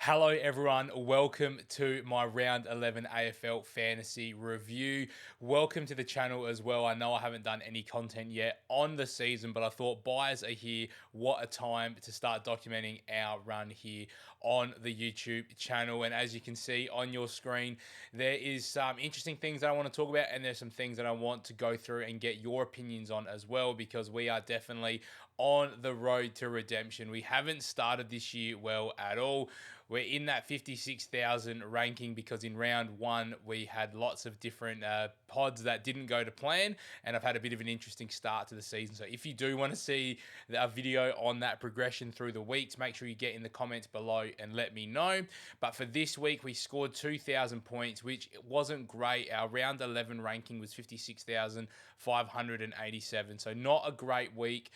Hello, everyone. Welcome to my round 11 AFL fantasy review. Welcome to the channel as well. I know I haven't done any content yet on the season, but I thought buyers are here. What a time to start documenting our run here on the YouTube channel. And as you can see on your screen, there is some interesting things that I want to talk about, and there's some things that I want to go through and get your opinions on as well, because we are definitely on the road to redemption. We haven't started this year well at all. We're in that 56,000 ranking because in round one we had lots of different pods that didn't go to plan, and I've had a bit of an interesting start to the season. So if you do want to see a video on that progression through the weeks, make sure you get in the comments below and let me know. But for this week, we scored 2,000 points, which wasn't great. Our round 11 ranking was 56,587. So not a great week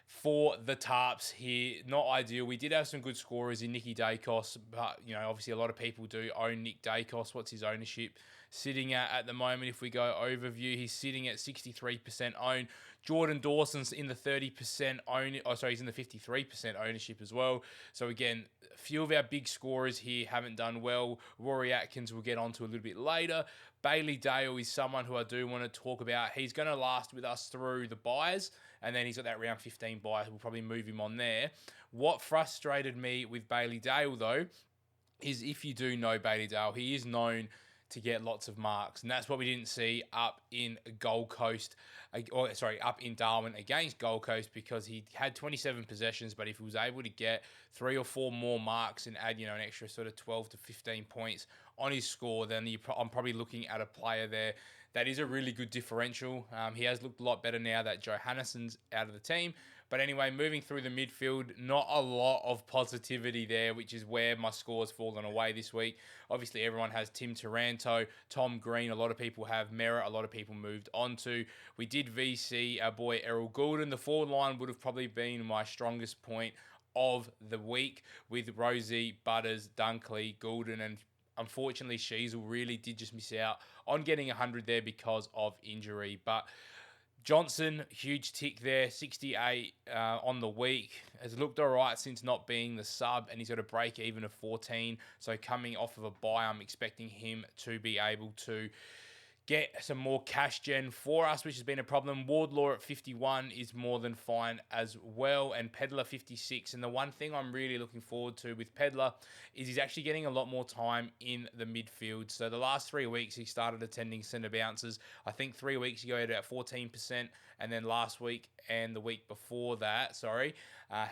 for the Tarps here. Not ideal. We did have some good scorers in Nicky Dacos, but obviously a lot of people do own Nick Dacos. What's his ownership sitting at the moment? If we go overview, he's sitting at 63% owned. Jordan Dawson's in the 30% own. Oh, sorry, he's in the 53% ownership as well. So again, a few of our big scorers here haven't done well. Rory Atkins we'll get onto a little bit later. Bailey Dale is someone who I do want to talk about. He's going to last with us through the buys, and then he's got that round 15 buy. We'll probably move him on there. What frustrated me with Bailey Dale, though, is if you do know Bailey Dale, he is known to get lots of marks, and that's what we didn't see up in Gold Coast, up in Darwin against Gold Coast, because he had 27 possessions, but if he was able to get 3 or 4 more marks and add, an extra sort of 12 to 15 points on his score, then I'm probably looking at a player there that is a really good differential. He has looked a lot better now that Johannisson's out of the team. But anyway, moving through the midfield, not a lot of positivity there, which is where my score's fallen away this week. Obviously, everyone has Tim Taranto, Tom Green. A lot of people have Merritt. A lot of people moved on to. We did VC our boy Errol Goulden. The forward line would have probably been my strongest point of the week, with Rosie, Butters, Dunkley, Goulden, and unfortunately Sheasel really did just miss out on getting 100 there because of injury. But Johnson, huge tick there, 68 on the week. Has looked all right since not being the sub, and he's got a break even of 14. So coming off of a bye, I'm expecting him to be able to get some more cash gen for us, which has been a problem. Wardlaw at 51 is more than fine as well, and Pedler 56. And the one thing I'm really looking forward to with Pedler is he's actually getting a lot more time in the midfield. So the last 3 weeks he started attending centre bounces. I think 3 weeks ago he had about 14%, and then last week and the week before that,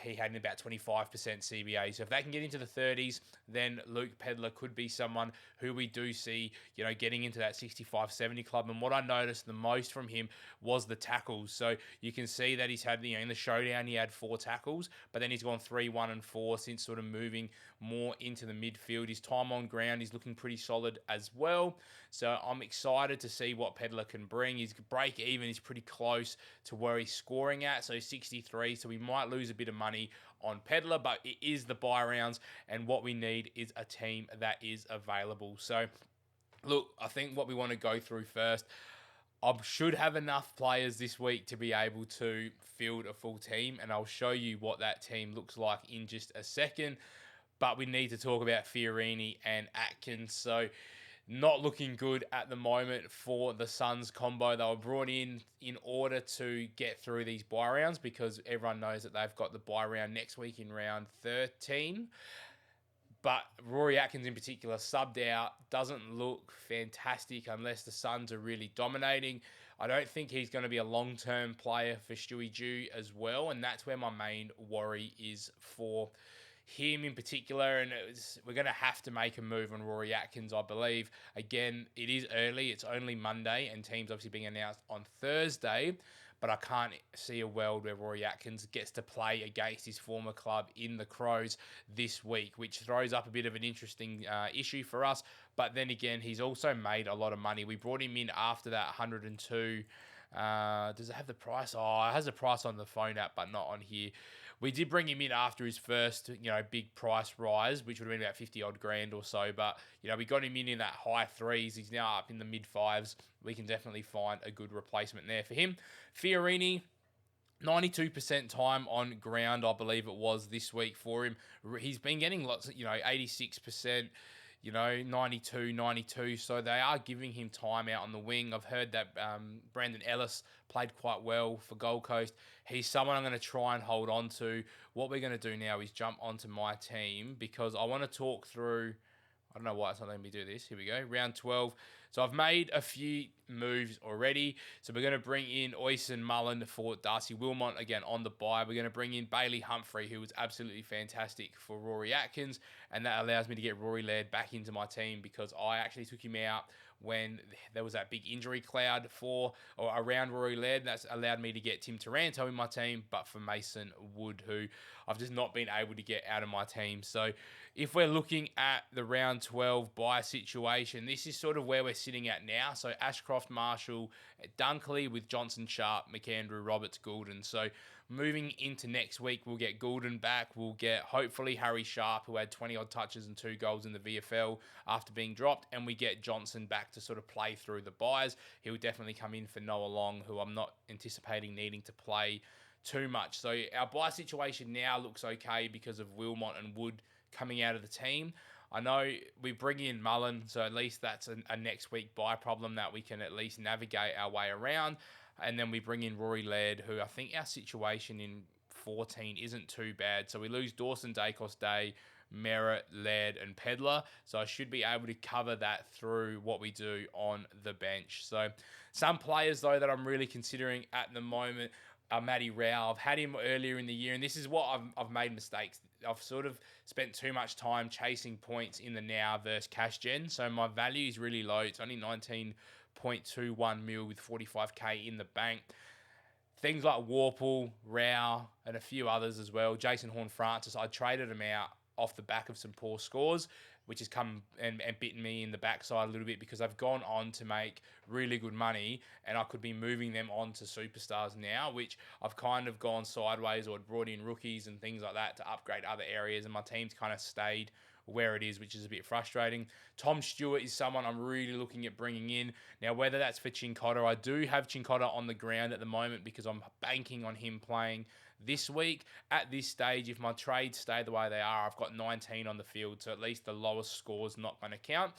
he had about 25% CBA. So if they can get into the 30s, then Luke Pedler could be someone who we do see, getting into that 65-70 club. And what I noticed the most from him was the tackles. So you can see that he's had, in the showdown, he had 4 tackles, but then he's gone 3, 1, and 4 since sort of moving more into the midfield. His time on ground is looking pretty solid as well. So I'm excited to see what Pedler can bring. His break even is pretty close to where he's scoring at, so 63. So we might lose a bit of money on Pedler, but it is the buy rounds, and what we need is a team that is available. So look, I think what we want to go through first, I should have enough players this week to be able to field a full team, and I'll show you what that team looks like in just a second. But we need to talk about Fiorini and Atkins. So not looking good at the moment for the Suns combo. They were brought in order to get through these buy rounds, because everyone knows that they've got the buy round next week in round 13. But Rory Atkins in particular, subbed out, doesn't look fantastic unless the Suns are really dominating. I don't think he's going to be a long-term player for Stewie Jew as well, and that's where my main worry is for him in particular. And we're going to have to make a move on Rory Atkins, I believe. Again, it is early. It's only Monday, and teams obviously being announced on Thursday. But I can't see a world where Rory Atkins gets to play against his former club in the Crows this week, which throws up a bit of an interesting issue for us. But then again, he's also made a lot of money. We brought him in after that 102. Does it have the price? Oh, it has the price on the phone app, but not on here. We did bring him in after his first, big price rise, which would have been about 50 odd grand or so. But, we got him in that high threes. He's now up in the mid fives. We can definitely find a good replacement there for him. Fiorini, 92% time on ground, I believe it was this week for him. He's been getting lots of, 86%, 92, 92. So they are giving him time out on the wing. I've heard that Brandon Ellis played quite well for Gold Coast. He's someone I'm going to try and hold on to. What we're going to do now is jump onto my team because I want to talk through. I don't know why it's not letting me do this. Here we go. Round 12. So I've made a few moves already. So we're going to bring in Oyson Mullen for Darcy Wilmot, again, on the bye. We're going to bring in Bailey Humphrey, who was absolutely fantastic for Rory Atkins. And that allows me to get Rory Laird back into my team because I actually took him out when there was that big injury cloud for or around Rory Laird. That's allowed me to get Tim Taranto in my team, but for Mason Wood, who I've just not been able to get out of my team. So if we're looking at the round 12 bye situation, this is sort of where we're sitting at now. So Ashcroft, Marshall, Dunkley with Johnson, Sharp, McAndrew, Roberts, Goulden. So moving into next week, we'll get Goulden back. We'll get hopefully Harry Sharp, who had 20 odd touches and 2 goals in the VFL after being dropped. And we get Johnson back to sort of play through the buys. He'll definitely come in for Noah Long, who I'm not anticipating needing to play too much. So our buy situation now looks okay because of Wilmot and Wood coming out of the team. I know we bring in Mullen, so at least that's a next week buy problem that we can at least navigate our way around. And then we bring in Rory Laird, who I think our situation in 14 isn't too bad. So we lose Dawson, Dacos Day, Merritt, Laird, and Pedler. So I should be able to cover that through what we do on the bench. So some players, though, that I'm really considering at the moment are Matty Rao. I've had him earlier in the year, and this is what I've made mistakes. I've sort of spent too much time chasing points in the now versus cash gen. So my value is really low. It's only 19.21 mil with 45k in the bank. Things like Warple, Rao, and a few others as well. Jason Horne-Francis, I traded them out off the back of some poor scores, which has come and bitten me in the backside a little bit because I've gone on to make really good money and I could be moving them on to superstars now, which I've kind of gone sideways or brought in rookies and things like that to upgrade other areas, and my team's kind of stayed where it is, which is a bit frustrating. Tom Stewart is someone I'm really looking at bringing in. Now, whether that's for Chincotta, I do have Chincotta on the ground at the moment because I'm banking on him playing this week. At this stage, if my trades stay the way they are, I've got 19 on the field, so at least the lowest score's not going to count.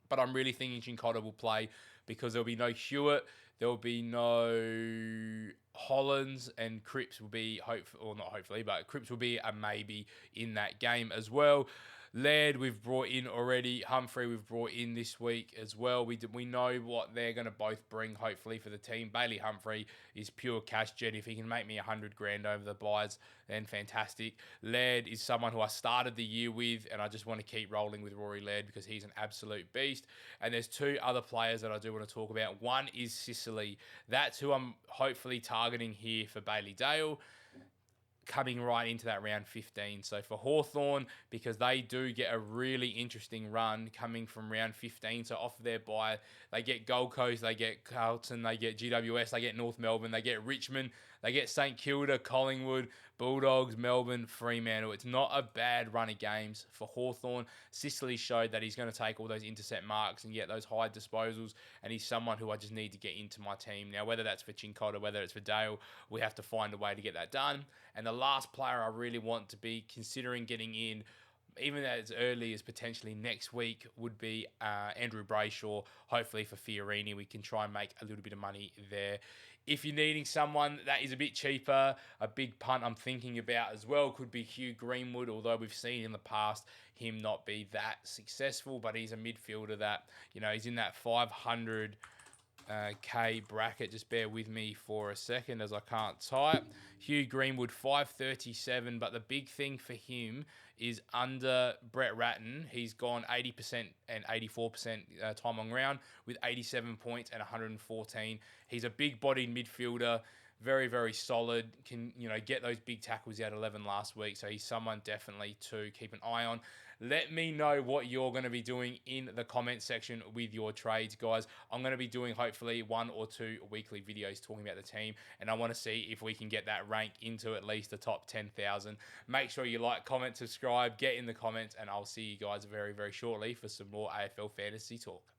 But I'm really thinking Chincotta will play because there'll be no Hewitt, there'll be no Hollands, and Cripps will be, Cripps will be a maybe in that game as well. Laird, we've brought in already. Humphrey, we've brought in this week as well. We know what they're going to both bring, hopefully, for the team. Bailey Humphrey is pure cash jet. If he can make me 100 grand over the buys, then fantastic. Laird is someone who I started the year with, and I just want to keep rolling with Rory Laird because he's an absolute beast. And there's 2 other players that I do want to talk about. One is Sicily. That's who I'm hopefully targeting here for Bailey Dale, coming right into that round 15. So for Hawthorn, because they do get a really interesting run coming from round 15. So off their bye, they get Gold Coast, they get Carlton, they get GWS, they get North Melbourne, they get Richmond, they get St Kilda, Collingwood, Bulldogs, Melbourne, Fremantle. It's not a bad run of games for Hawthorn. Sicily showed that he's going to take all those intercept marks and get those high disposals, and he's someone who I just need to get into my team. Now, whether that's for Chincotta, whether it's for Dale, we have to find a way to get that done. And the last player I really want to be considering getting in, even as early as potentially next week, would be Andrew Brayshaw. Hopefully for Fiorini, we can try and make a little bit of money there. If you're needing someone that is a bit cheaper, a big punt I'm thinking about as well could be Hugh Greenwood, although we've seen in the past him not be that successful, but he's a midfielder that, he's in that 500 K bracket. Just bear with me for a second as I can't type. Hugh Greenwood 537, but the big thing for him is under Brett Ratton, he's gone 80% and 84% time on ground with 87 points and 114. He's a big-bodied midfielder, very, very solid, can, get those big tackles out 11 last week, so he's someone definitely to keep an eye on. Let me know what you're going to be doing in the comment section with your trades, guys. I'm going to be doing hopefully 1 or 2 weekly videos talking about the team, and I want to see if we can get that rank into at least the top 10,000. Make sure you like, comment, subscribe, get in the comments, and I'll see you guys very, very shortly for some more AFL fantasy talk.